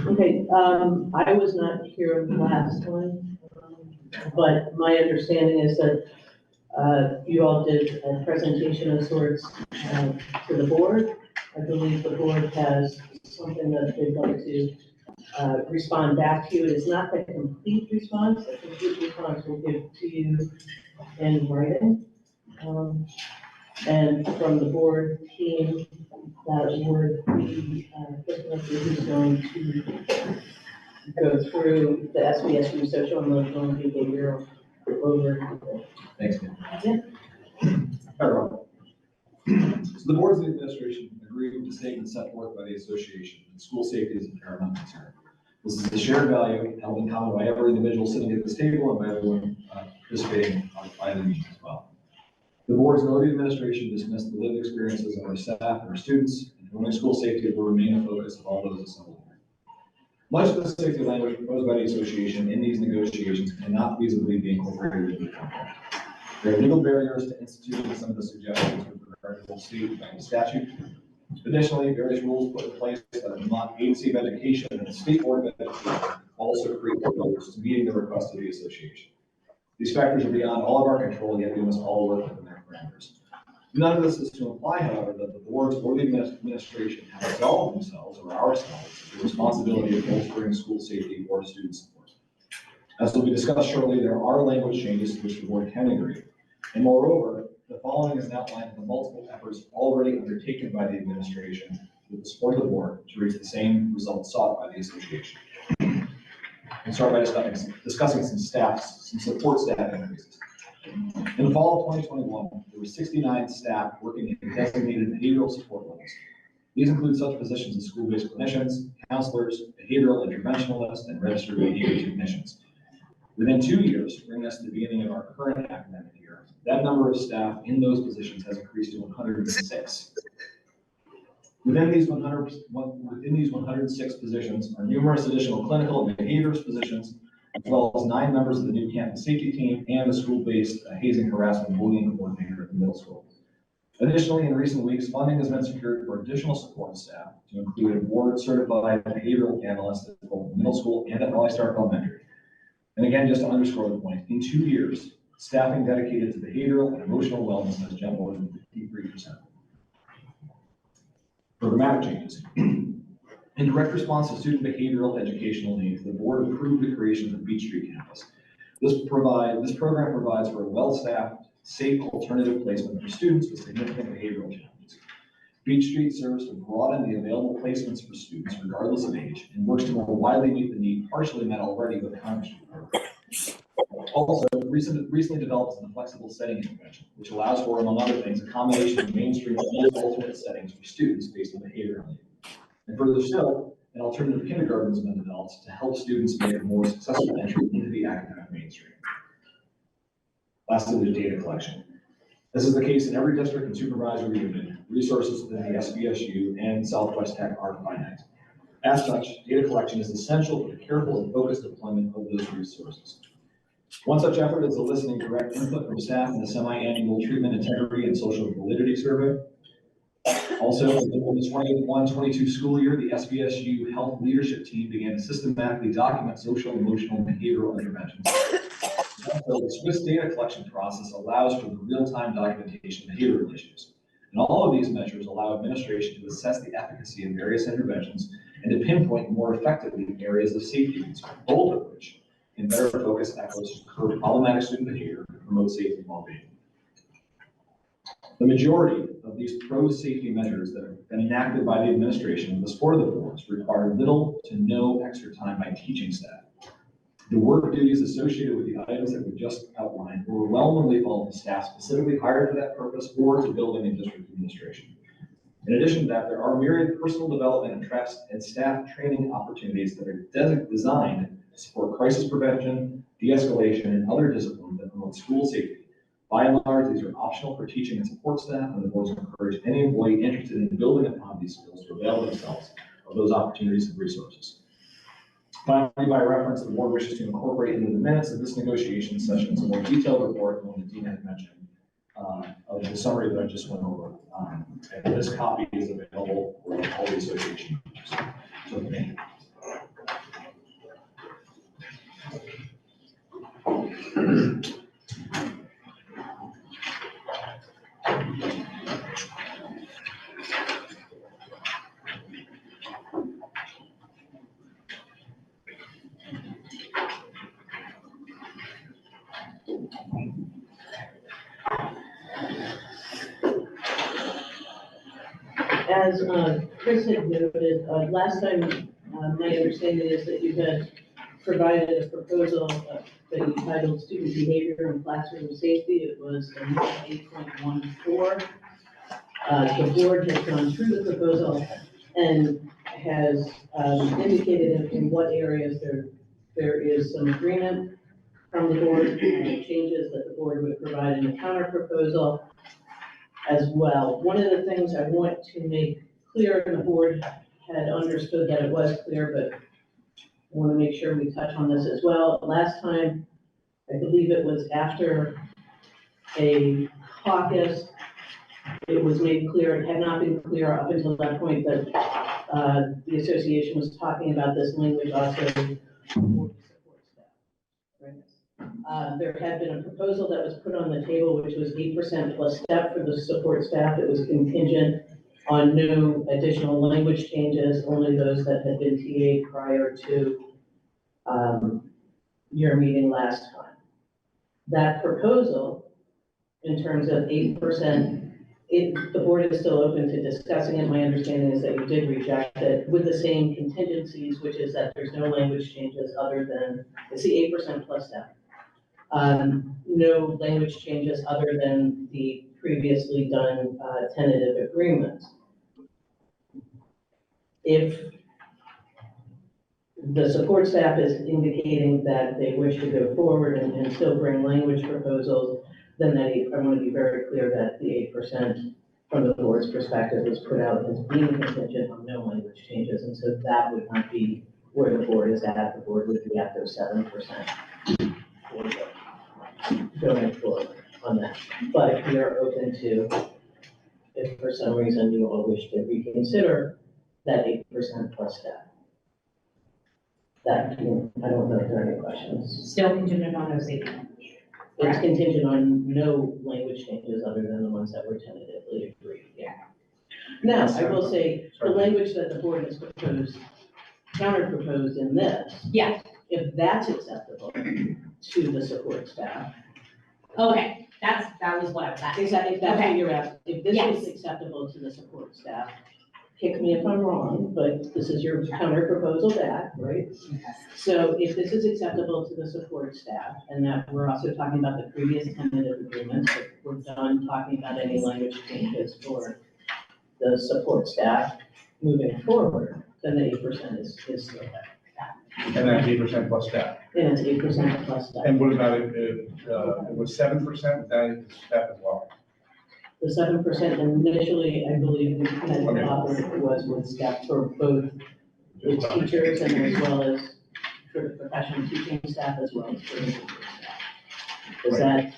Okay, I was not here the last time, but my understanding is that you all did a presentation of sorts to the board. I believe the board has something that they'd like to respond back to you. It is not the complete response. A complete response will give to you in writing. And from the board team, that would be who's going to go through the SVSU social emotional and behavioral over. Thanks, man. Yeah. All right. So the boards and the administration agree with the statement set forth by the association that school safety is a paramount concern. This is a shared value held in common by every individual sitting at this table and by everyone participating by the meeting as well. The boards and the administration dismiss the lived experiences of our staff and our students, and promoting school safety will remain a focus of all those assembled here. Much of the safety language proposed by the association in these negotiations cannot feasibly be incorporated into the contract. There are legal barriers to instituting some of the suggestions with regard to both state and statute. Additionally, various rules put in place by the Vermont Agency of Education and the State Board of Education also create barriers to meeting the request of the association. These factors are beyond all of our control, yet we must all work within their parameters. None of this is to imply, however, that the boards or the administration have absolved themselves or ourselves of the responsibility of bolstering school safety or student support. As will be discussed shortly, there are language changes to which the board can agree. And moreover, the following is an outline of the multiple efforts already undertaken by the administration with the support of the board to reach the same results sought by the association. And start by discussing some support staff increases. In the fall of 2021, there were 69 staff working in designated behavioral support levels. These include such positions as school-based clinicians, counselors, behavioral interventionalists, and registered behavior technicians. Within 2 years, bringing us to the beginning of our current academic year, that number of staff in those positions has increased to 106. Within these 106 positions are numerous additional clinical and behaviors positions, as well as 9 members of the new campus safety team and the school-based hazing, harassment, and bullying coordinator at the middle school. Additionally, in recent weeks, funding has been secured for additional support staff to include a board-certified behavioral analyst at both middle school and at Raleigh Stark Elementary. And again, just to underscore the point, in 2 years, staffing dedicated to behavioral and emotional wellness has jumped more than 53%. Programmatic changes. In direct response to student behavioral educational needs, the board approved the creation of the Beach Street campus. This program provides for a well-staffed, safe alternative placement for students with significant behavioral challenges. Beach Street serves to broaden the available placements for students regardless of age and works to more widely meet the need partially met already with the Common Street program. Also, recently developed the flexible setting intervention, which allows for, among other things, a combination of mainstream and alternate settings for students based on behavioral need. And further still, an alternative kindergarten has been developed to help students make a more successful entry into the academic mainstream. Lastly, there's data collection. This is the case in every district and supervisory unit. Resources within the SVSU and Southwest Tech are finite. As such, data collection is essential for the careful and focused deployment of those resources. One such effort is eliciting direct input from staff in the semi-annual treatment integrity and social validity survey. Also, in the 21-22 school year, the SVSU health leadership team began to systematically document social, emotional, and behavioral interventions. Also, the Swiss data collection process allows for the real-time documentation of behavioral issues. And all of these measures allow administration to assess the efficacy of various interventions and to pinpoint more effectively areas of safety concern, both of which can better focus efforts to curb problematic student behavior and promote safety and well-being. The majority of these pro-safety measures that have been enacted by the administration with the support of the boards require little to no extra time by teaching staff. The work duties associated with the items that we just outlined were overwhelmingly fallen to staff specifically hired for that purpose or to building and district administration. In addition to that, there are myriad personal development and staff training opportunities that are designed to support crisis prevention, de-escalation, and other disciplines that promote school safety. By and large, these are optional for teaching and support staff, and the boards encourage any employee interested in building upon these skills to avail themselves of those opportunities and resources. Finally, by reference, the board wishes to incorporate into the minutes of this negotiation session a more detailed report than what the dean had mentioned of the summary that I just went over. And this copy is available for all the association members. So thank you. As Chris had noted, last time, my understanding is that you had provided a proposal that you titled Student Behavior and Classroom Safety. It was 8.14. The board has gone through the proposal and has indicated in what areas there is some agreement from the board, changes that the board would provide in a counter proposal as well. One of the things I want to make clear, and the board had understood that it was clear, but I want to make sure we touch on this as well. Last time, I believe it was after a caucus, it was made clear, it had not been clear up until that point, that the association was talking about this language also for the support staff. Right? There had been a proposal that was put on the table, which was 8% plus step for the support staff. It was contingent on no additional language changes, only those that had been TA'd prior to your meeting last time. That proposal, in terms of 8%, the board is still open to discussing it. My understanding is that you did reject it with the same contingencies, which is that there's no language changes other than, it's the 8% plus step. No language changes other than the previously done tentative agreements. If the support staff is indicating that they wish to go forward and still bring language proposals, then I want to be very clear that the 8% from the board's perspective was put out as being contingent on no language changes, and so that would not be where the board is at. The board would be at their 7% going forward on that. But we are open to, if for some reason you all wish to reconsider that 8% plus step. That, I don't know if there are any questions. Still contingent on those 8. It's contingent on no language changes other than the ones that were tentatively agreed, yeah. Now, I will say, the language that the board has proposed, counter-proposed in this, Yeah, if that's acceptable to the support staff. okay, that was what I was asking. Exactly, if that's what Okay. you're asking, if this Yes. is acceptable to the support staff, kick me if I'm wrong, but this is your counter-proposal back, right? So if this is acceptable to the support staff, and that we're also talking about the previous tentative agreements, but we're done talking about any language changes for the support staff moving forward, then the 8% is still there. And that's 8% plus staff. And it's 8% plus that. And what about if it was 7%, that is staff as well? The 7% initially, I believe, we had offered was with staff for both the teachers and as well as for the professional teaching staff as well as for the support staff. Is that,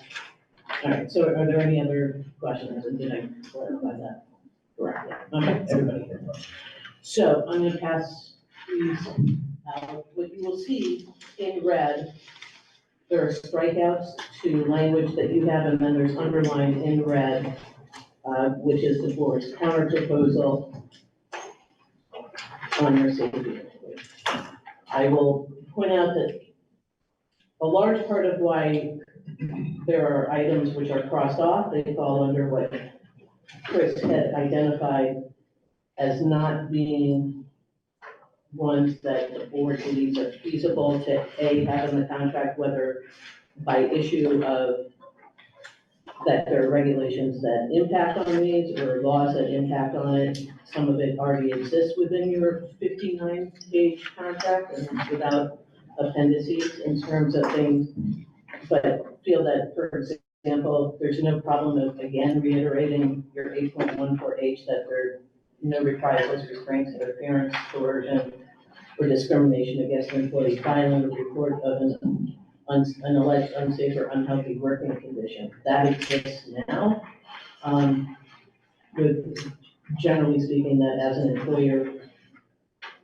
all right, so are there any other questions, and did I clarify that correctly? Okay, everybody here. So I'm gonna pass these out. What you will see in red, there are strikeouts to language that you have, and then there's underlined in red, which is the board's counter proposal on your safety language. I will point out that a large part of why there are items which are crossed off, they fall under what Chris had identified as not being ones that the board believes are feasible to have in the contract, whether by issue of that there are regulations that impact on these or laws that impact on it. Some of it already exists within your 59-page contract and without appendices in terms of things, but feel that, for example, there's no problem of, again, reiterating your 8.14H that there are no reprisals, restraints, interference, coercion, for discrimination against an employee filing a report of an alleged unsafe or unhealthy working condition. That exists now. With, generally speaking, that as an employer,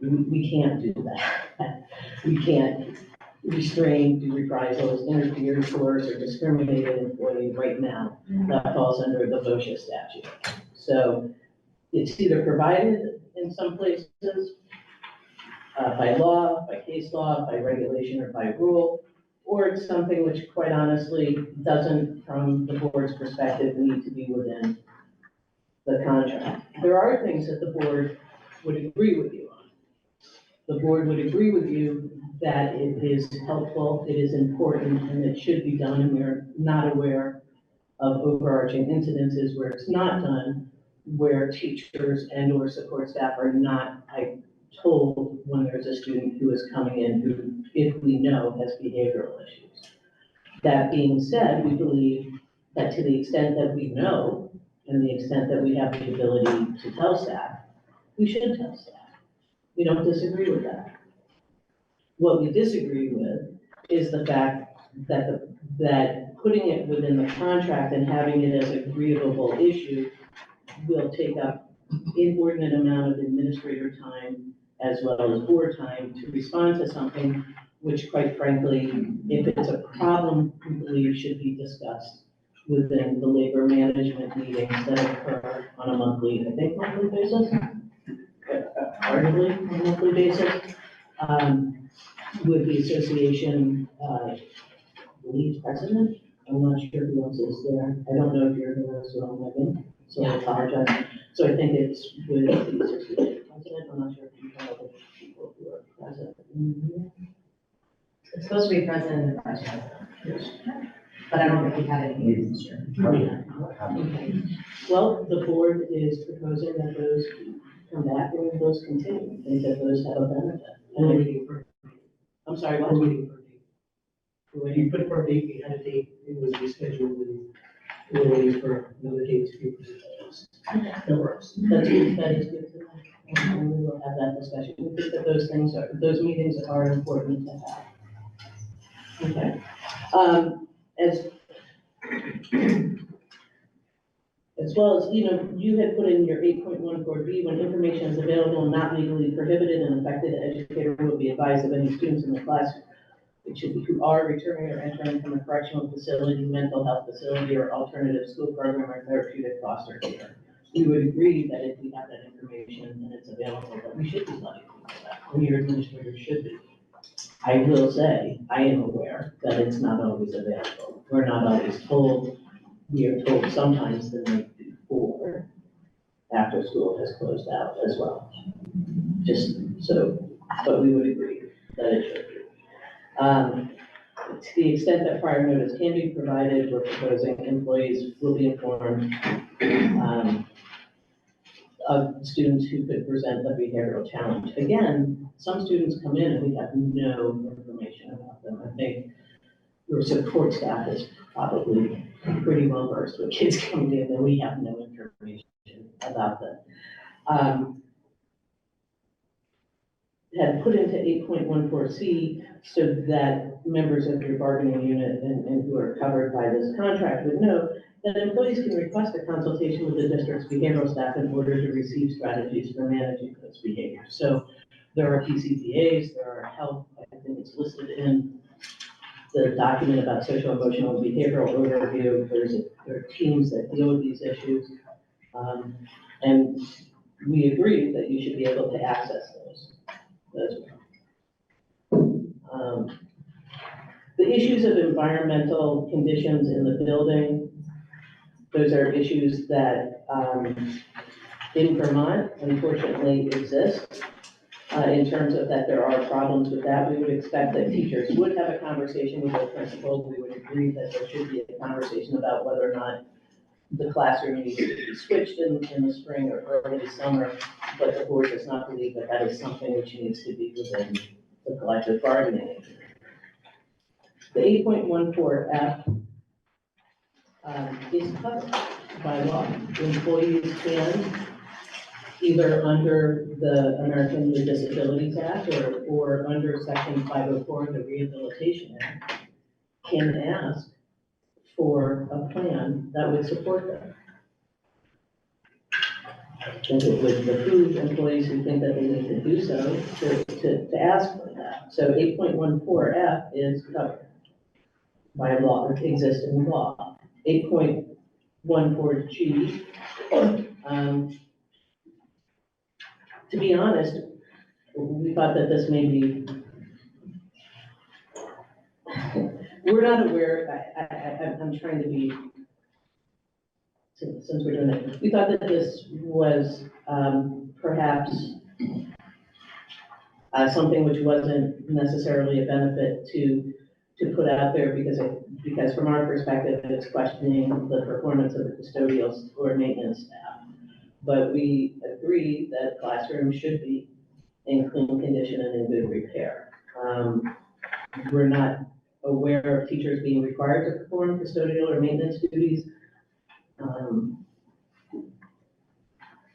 we can't do that. We can't restrain, do reprisals, interfere, coerce, or discriminate an employee right now. That falls under the VOSHA statute. So it's either provided in some places by law, by case law, by regulation, or by rule, or it's something which quite honestly doesn't, from the board's perspective, need to be within the contract. There are things that the board would agree with you on. The board would agree with you that it is helpful, it is important, and it should be done, and we're not aware of overarching incidences where it's not done, where teachers and or support staff are not told when there's a student who is coming in who, if we know, has behavioral issues. That being said, we believe that to the extent that we know, and the extent that we have the ability to tell staff, we should tell staff. We don't disagree with that. What we disagree with is the fact that that putting it within the contract and having it as a grievable issue will take up inordinate amount of administrator time as well as board time to respond to something which, quite frankly, if it's a problem, we believe should be discussed within the labor management meetings that occur on a monthly, I think monthly basis, arguably on a monthly basis, with the association, lead president. I'm not sure who else is there. I don't know if you're there as well, Megan, so I apologize. So I think it's with the association president. I'm not sure if you know the people who are present. It's supposed to be president and vice president. But I don't think we had any meetings this year. Okay. Well, the board is proposing that those come back and those continue. I think that those have a benefit. We're waiting for, I'm sorry, we're what? waiting for a date. When you put it for a date, we had a date, it was rescheduled, and we're waiting for another date to be presented to us. That works. That is good to know. And we will have that discussion. We think that those meetings are important to have. Okay. As well as, you had put in your 8.14B, when information is available and not legally prohibited, an affected educator will be advised of any students in the class it should be who are returning or entering from a correctional facility, mental health facility, or alternative school program or therapeutic foster care. We would agree that if we have that information and it's available, that we should be letting people know that, and your administrators should be. I will say, I am aware that it's not always available. We're not always told. We are told sometimes the night before, after school has closed out as well. Just so, but we would agree that it should be. To the extent that prior notice can be provided, we're proposing employees will be informed of students who could present a behavioral challenge. Again, some students come in and we have no information about them. I think your support staff is probably pretty well versed with kids coming in and we have no information about them. Had put into 8.14C so that members of your bargaining unit and who are covered by this contract would know that employees can request a consultation with the district's behavioral staff in order to receive strategies for managing those behaviors. So there are PCBAs, there are health, I think it's listed in the document about social, emotional, and behavioral overview. There are teams that deal with these issues. And we agree that you should be able to access those as well. The issues of environmental conditions in the building, those are issues that in Vermont, unfortunately, exist. In terms of that there are problems with that, we would expect that teachers would have a conversation with their principal. We would agree that there should be a conversation about whether or not the classroom needs to be switched in the spring or early summer, but the board does not believe that that is something which needs to be within the collective bargaining agreement. The 8.14F is covered by law. Employees can, either under the American with Disabilities Act or under Section 504 of the Rehabilitation Act, can ask for a plan that would support them. And it would behoove employees who think that they need to do so to ask for that. So 8.14F is covered by a law, existing law. 8.14G, to be honest, we thought that this may be, we're not aware, I'm trying to be, since we're doing it, we thought that this was perhaps something which wasn't necessarily a benefit to put out there because from our perspective, it's questioning the performance of the custodial or maintenance staff. But we agree that classrooms should be in clean condition and in good repair. We're not aware of teachers being required to perform custodial or maintenance duties.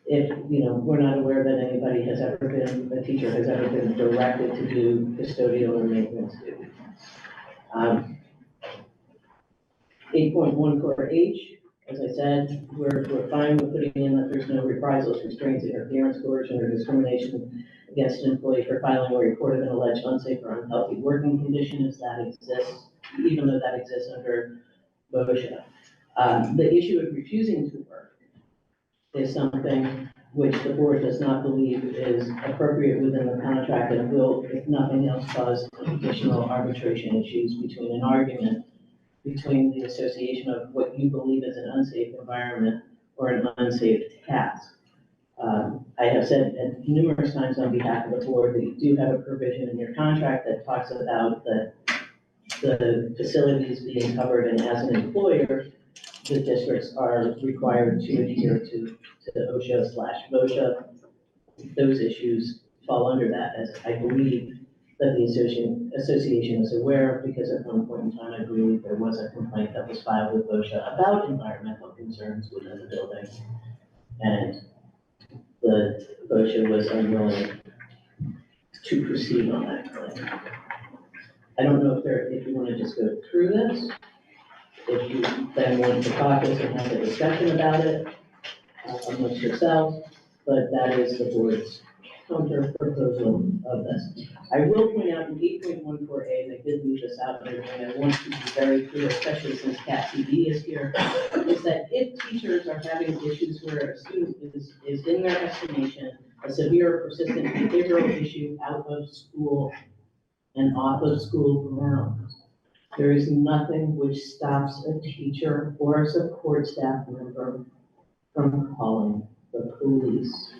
If, we're not aware that anybody has ever been, a teacher has ever been directed to do custodial or maintenance duties. 8.14H, as I said, we're fine with putting in that there's no reprisals, restraints, interference, coercion, or discrimination against an employee for filing or report of an alleged unsafe or unhealthy working condition, as that exists, even though that exists under BOSHA. The issue of refusing to work is something which the board does not believe is appropriate within the contract and will, if nothing else, cause additional arbitration issues between an argument between the association of what you believe is an unsafe environment or an unsafe task. I have said numerous times on behalf of the board that you do have a provision in your contract that talks about the facilities being covered, and as an employer, the districts are required to adhere to OSHA/VOSHA. Those issues fall under that, as I believe that the association is aware of, because at one point in time, I believe there was a complaint that was filed with OSHA about environmental concerns within the building. And the OSHA was unwilling to proceed on that claim. I don't know if you want to just go through this, if you then want to caucus and have a discussion about it amongst yourselves, but that is the board's counter proposal of this. I will point out in 8.14A, and I did leave this out, and I want to be very clear, especially since Cat TV is here, is that if teachers are having issues where a student is in their estimation, a severe or persistent behavioral issue out of school and off of school grounds, there is nothing which stops a teacher or a support staff member from calling the police.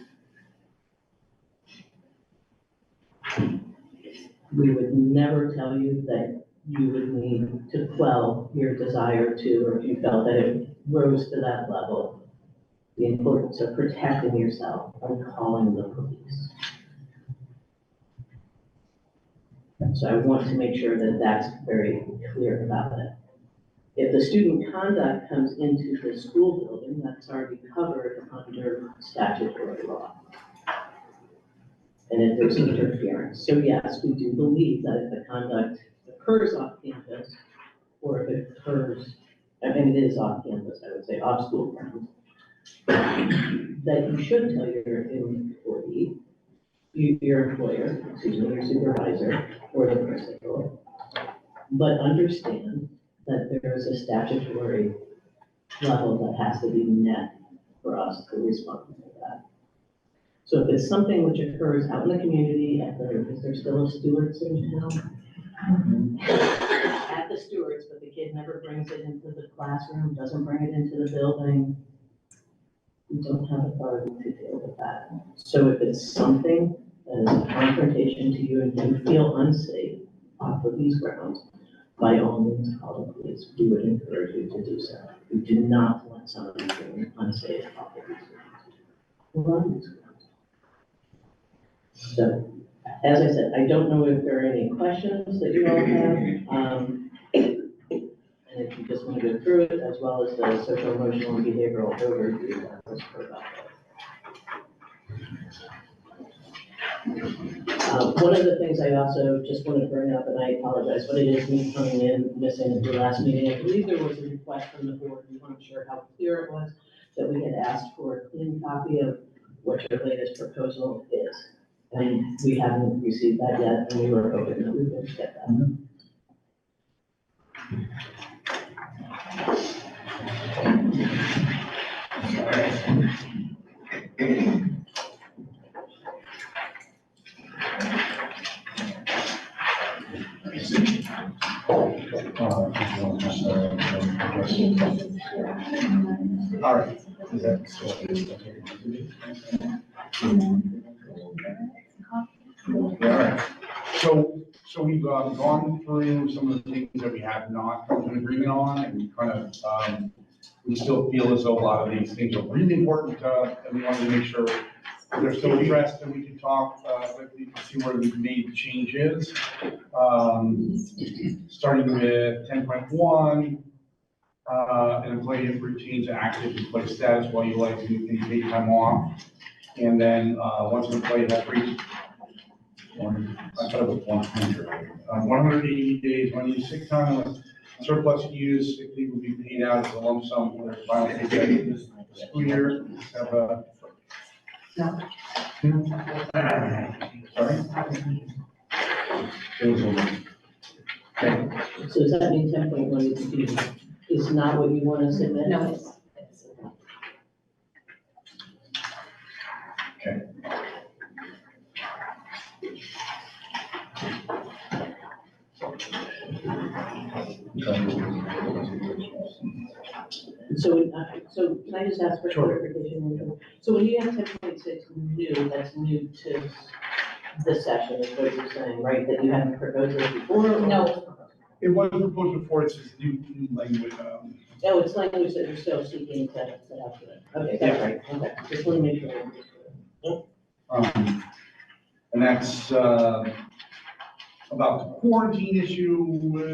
We would never tell you that you would need to quell your desire to, or if you felt that it rose to that level, the importance of protecting yourself and calling the police. So I want to make sure that that's very clear about it. If the student conduct comes into the school building, that's already covered under statutory law. And if there's interference. So yes, we do believe that if the conduct occurs off campus, or if it occurs, it is off campus, I would say, off school grounds, that you should tell your employee, your employer, your supervisor, or the principal, but understand that there is a statutory level that has to be met for us to respond to that. So if it's something which occurs out in the community, is there still a Stewart's in town? At the Stewart's, but the kid never brings it into the classroom, doesn't bring it into the building, we don't have authority to deal with that. So if it's something that is a confrontation to you and you feel unsafe off of these grounds, by all means call the police. We would encourage you to do so. We do not want somebody feeling unsafe off of these grounds. We're on these grounds. So, as I said, I don't know if there are any questions that you all have. And if you just want to go through it, as well as the social, emotional, and behavioral overview that was provided. One of the things I also just wanted to bring up, and I apologize, but it is me coming in missing the last meeting. I believe there was a request from the board, we weren't sure how clear it was, that we had asked for a clean copy of what your latest proposal is. And we haven't received that yet, and we were hoping that we would get that. All right. Is that all right. So we've gone through some of the things that we have not come to an agreement on, and we kind of, we still feel as though a lot of these things are really important, and we wanted to make sure they're still addressed, and we can talk, quickly to see where we've made changes. Starting with 10.1, an employee retains an active employee status while utilizing any paid time off. And then, once an employee has reached 180 days, when you sick time, with surplus use, sick leave will be paid out as a lump sum for their final paycheck this school year. Have a. Sorry? Okay. So does that mean 10.1 is not what you want to submit? No, it's. Okay. So can I just ask for Sure. clarification? So when you have 10.6 new, that's new to this session, is what you're saying, right? That you haven't proposed this before? or- No. It was proposed before, it's just new language. Oh, it's language that you're still seeking to have to it. Okay, that's right, okay, just want to make sure. And that's, about the quarantine issue,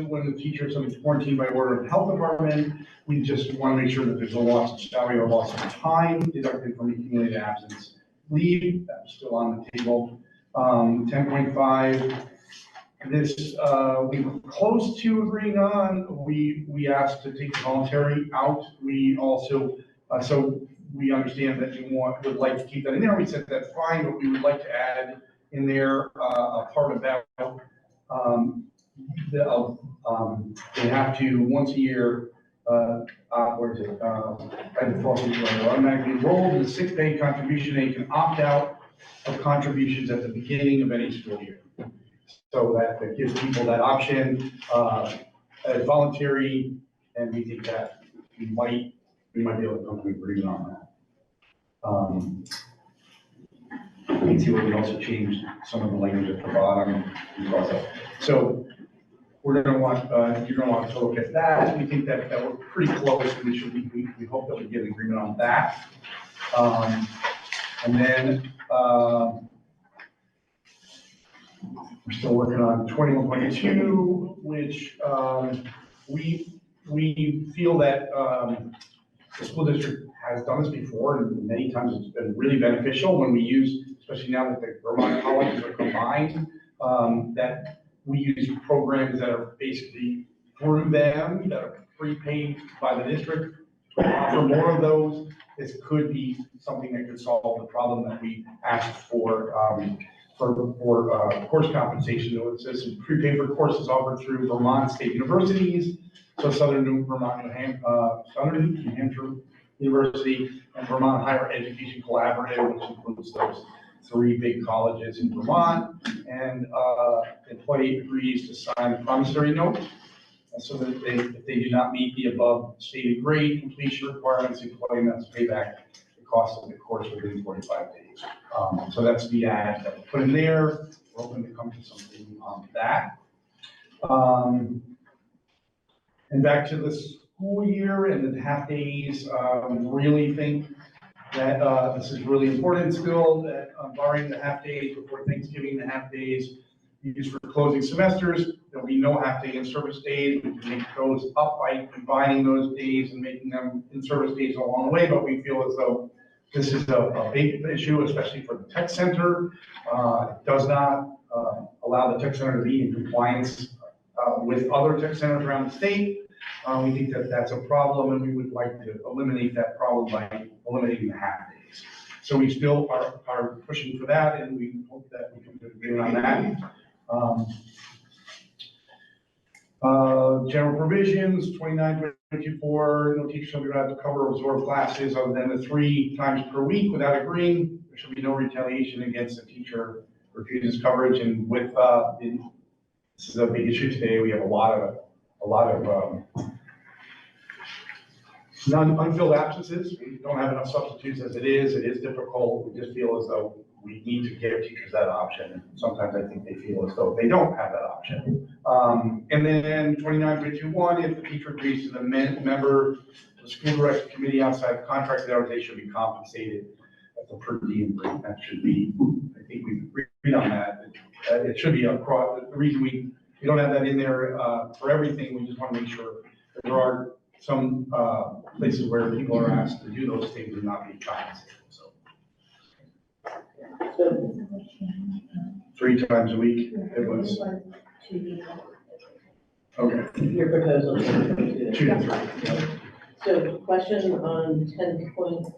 when the teacher is subject to quarantine by order of the health department. We just want to make sure that there's a loss of salary or loss of time deducted from accumulated absence leave. That's still on the table. 10.5, this, we were close to agreeing on. We asked to take the voluntary out. We also, so we understand that you would like to keep that in there. We said that's fine, but we would like to add in there, a part about, they have to once a year, where is it? By default, they're automatically enrolled in the sick pay contribution. They can opt out of contributions at the beginning of any school year. So that gives people that option, as voluntary, and we think that we might be able to come to an agreement on that. You can see where we also changed some of the language at the bottom. So we're gonna want, you're gonna want to look at that. We think that we're pretty close, and we hope that we get an agreement on that. And then, we're still working on 21.2, which, we feel that, the school district has done this before, and many times it's been really beneficial when we use, especially now that the Vermont colleges are combined, that we use programs that are basically through them, that are prepaid by the district. To offer more of those, this could be something that could solve the problem that we asked for course compensation. It says prepaid for courses offered through Vermont state universities. So Southern New Hampshire University and Vermont Higher Education Collaborative, which includes those 3 big colleges in Vermont. And the employee agrees to sign a promissory note, so that if they do not meet the above stated grade completion requirements, the employee must pay back the cost of the course within 45 days. So that's the ad that we put in there. We're hoping to come to something on that. And back to the school year and the half days, really think that this is really important still, that barring the half days before Thanksgiving, the half days used for closing semesters, there'll be no half day in service days. We can make those up by combining those days and making them in service days along the way, but we feel as though This is a big issue, especially for the tech center. It does not allow the tech center to be in compliance with other tech centers around the state. We think that that's a problem, and we would like to eliminate that problem by eliminating the half days. So we still are pushing for that, and we hope that we can get on that. General provisions, 29.24, no teacher shall be allowed to cover or absorb classes other than the 3 times per week without agreeing. There should be no retaliation against a teacher who refuses coverage. And with, this is a big issue today. We have a lot of unfilled absences. We don't have enough substitutes as it is. It is difficult. We just feel as though we need to give teachers that option. Sometimes I think they feel as though they don't have that option. And then 29.21, if the teacher agrees to the member of the school director committee outside of contracted hours, they should be compensated at the per diem rate. That should be, I think we agreed on that. It should be across. The reason we don't have that in there for everything, we just want to make sure that there are some places where people are asked to do those things and not be compensated. So So 3 times a week, it was, okay, your proposal is 2 to 3. Yeah. So question on 10.5,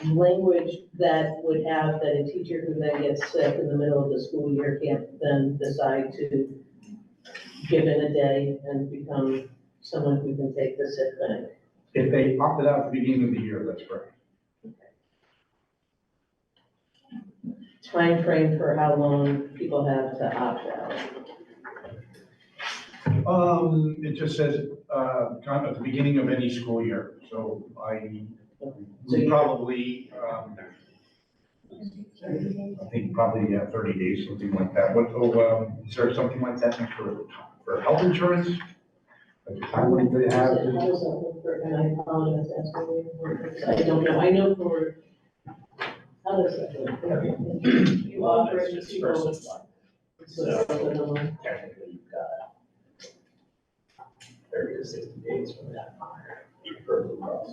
language that would have that a teacher who then gets sick in the middle of the school year can't then decide to give in a day and become someone who can take the sick bank. If they opted out at the beginning of the year, that's correct. Time frame for how long people have to opt out. It just says, kind of at the beginning of any school year, so we probably, I think probably 30 days, something like that. Is there something like that for health insurance? Like the time when they have? How does that look for, and I apologize, asking you, I don't know, I know for, how does that look? You offer it to people. So technically, you've got 30 to 60 days from that for the cross.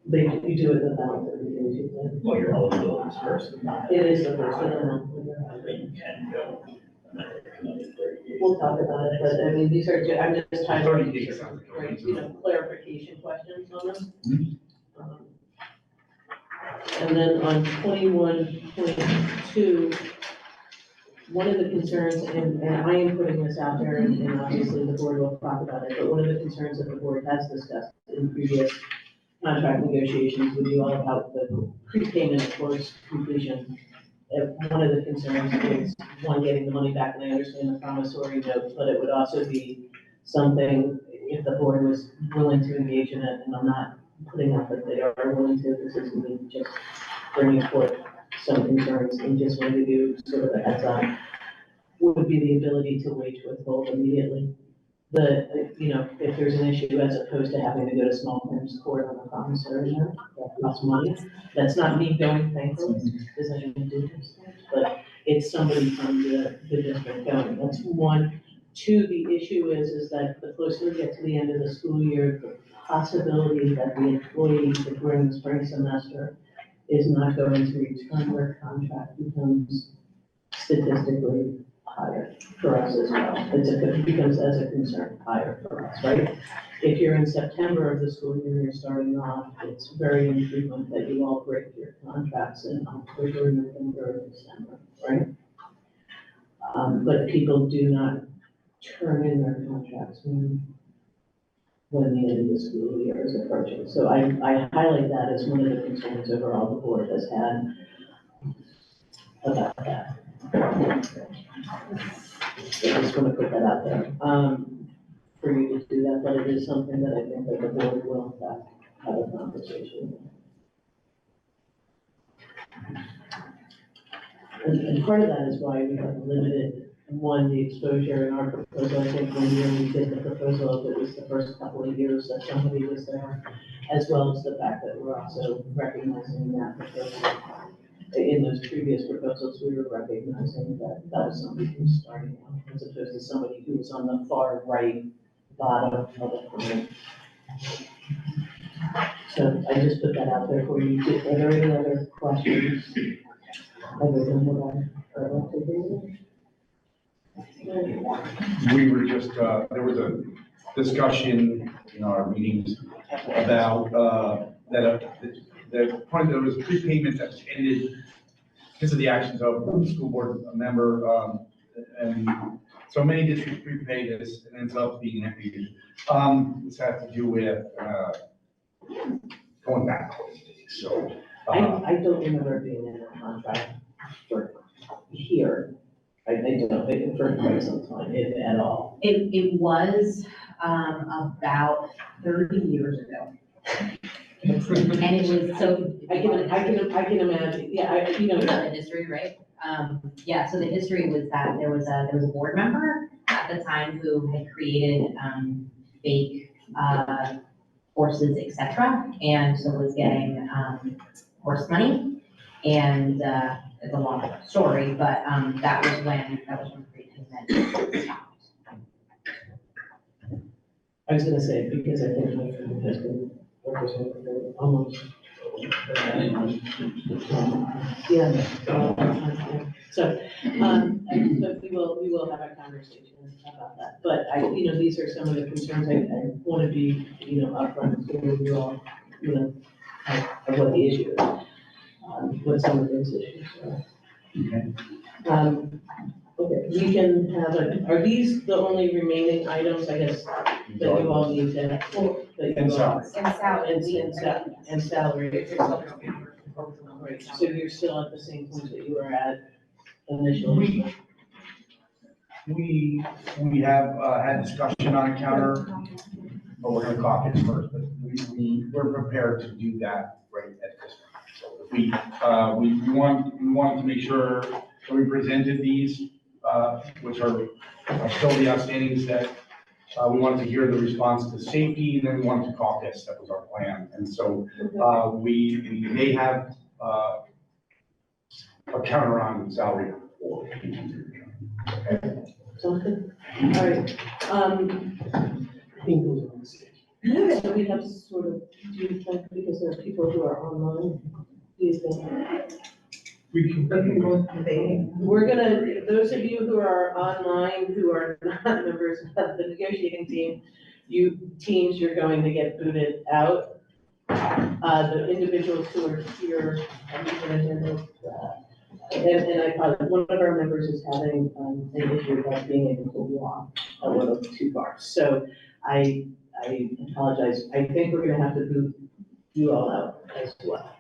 They, you do it without 30 days, you think? Well, your eligibility is first, not. It is the first of the month. But you can go another 30 days. We'll talk about it, but I mean, these are, I'm just trying 30 to, days sounds like a right, you know, clarification questions on them. Mhm. And then on 21.2, one of the concerns, and I am putting this out there, and obviously the board will talk about it, but one of the concerns that the board has discussed in previous contract negotiations with you all about the prepayment towards completion. One of the concerns is, one, getting the money back, and I understand the promissory note, but it would also be something, if the board was willing to engage in it, and I'm not putting up that they are willing to, this is me just bringing forth some concerns and just want to give you sort of a heads up, would be the ability to wage withhold immediately. You know, if there's an issue as opposed to having to go to small claims court on a promissory note, that costs money. That's not me going, thankfully, because I didn't do this, but it's somebody from the district going. That's one. Two, the issue is that the closer we get to the end of the school year, the possibility that the employee that during the spring semester is not going to return their contract becomes statistically higher for us as well. It becomes as a concern higher for us, right? If you're in September of the school year, you're starting off, it's very infrequent that you all break your contracts in October, November, or December, right? But people do not turn in their contracts when the end of the school year is approaching. So I highlight that as one of the concerns overall the board has had about that. So I just want to put that out there, for you to do that, but it is something that I think that the board will in fact have a conversation. And part of that is why we have limited, one, the exposure in our proposal. I think when we did the proposal, it was the first couple of years that somebody was there, as well as the fact that we're also recognizing that because in those previous proposals, we were recognizing that that was somebody who's starting out, as opposed to somebody who was on the far right bottom of the pyramid. So I just put that out there for you. Are there any other questions? Other than what I heard about today? We were just, there was a discussion in our meetings about, the point, there was prepayment that was ended because of the actions of the school board member, and so many districts prepaid this, and ends up being empty. This had to do with, going back, so. I don't remember being in a contract for here. I don't think it for quite some time, if at all. It was, about 30 years ago. And it was so. I can imagine, yeah, You know the history, right? Yeah, so the history was that there was a board member at the time who had created, fake, horses, et cetera, and so was getting, horse money. And, it's a long story, but, that was when prepayment stopped. I was gonna say, because I think my friend has been representing for almost. Yeah. So, but we will have a conversation about that. But these are some of the concerns I want to be, upfront with you all, of what the issue is. What some of those issues are. Okay, we can have are these the only remaining items, I guess, that you all need to, that you And all- salary. And salary. Right, so you're still at the same point that you were at initially? We have, had discussion on a counter, but we're gonna caucus first, but we're prepared to do that right at this point. So if we wanted to make sure that we presented these, which are still the outstandings that, we wanted to hear the response to safety, and then we wanted to caucus, that was our plan. And so, we may have, a counter on salary for. Sounds good. All right. I think those are on the stage. So we have sort of, do you think, because there are people who are online, do you think? We can go. We're gonna, those of you who are online, who are not members of the negotiating team, you're going to get booted out. The individuals who are here, I'm gonna and I apologize, one of our members is having, an issue about being able to walk a little too far. So I apologize. I think we're gonna have to boot you all out as well.